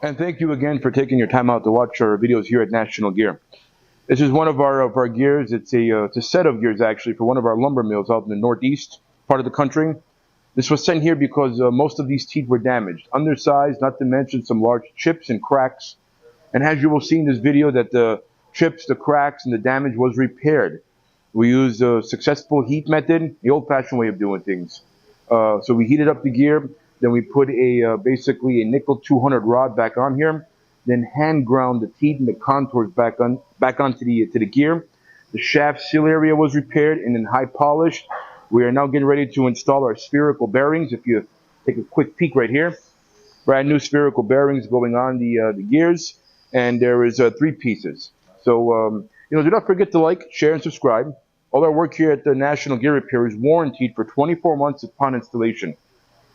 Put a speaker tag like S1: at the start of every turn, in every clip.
S1: And thank you again for taking your time out to watch our videos here at National Gear. This is one of our gears. It's a set of gears actually for one of our lumber mills out in the northeast part of the country. This was sent here because most of these teeth were damaged, undersized, not to mention some large chips and cracks. And as you will see in this video, that the chips, the cracks, and the damage was repaired. We used a successful heat method, the old-fashioned way of doing things. So we heated up the gear, then we put basically a nickel 200 rod back on here, then hand ground the teeth and the contours back onto the gear. The shaft seal area was repaired and then high polished. We are now getting ready to install our spherical bearings. If you take a quick peek right here, brand new spherical bearings going on the gears, and there is 3 pieces. So do not forget to like, share, and subscribe. All our work here at the National Gear Repair is warranted for 24 months upon installation.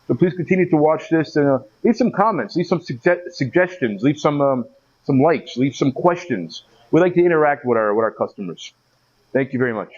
S1: So please continue to watch this and leave some comments, leave some suggestions, leave some likes, leave some questions. We like to interact with our customers. Thank you very much.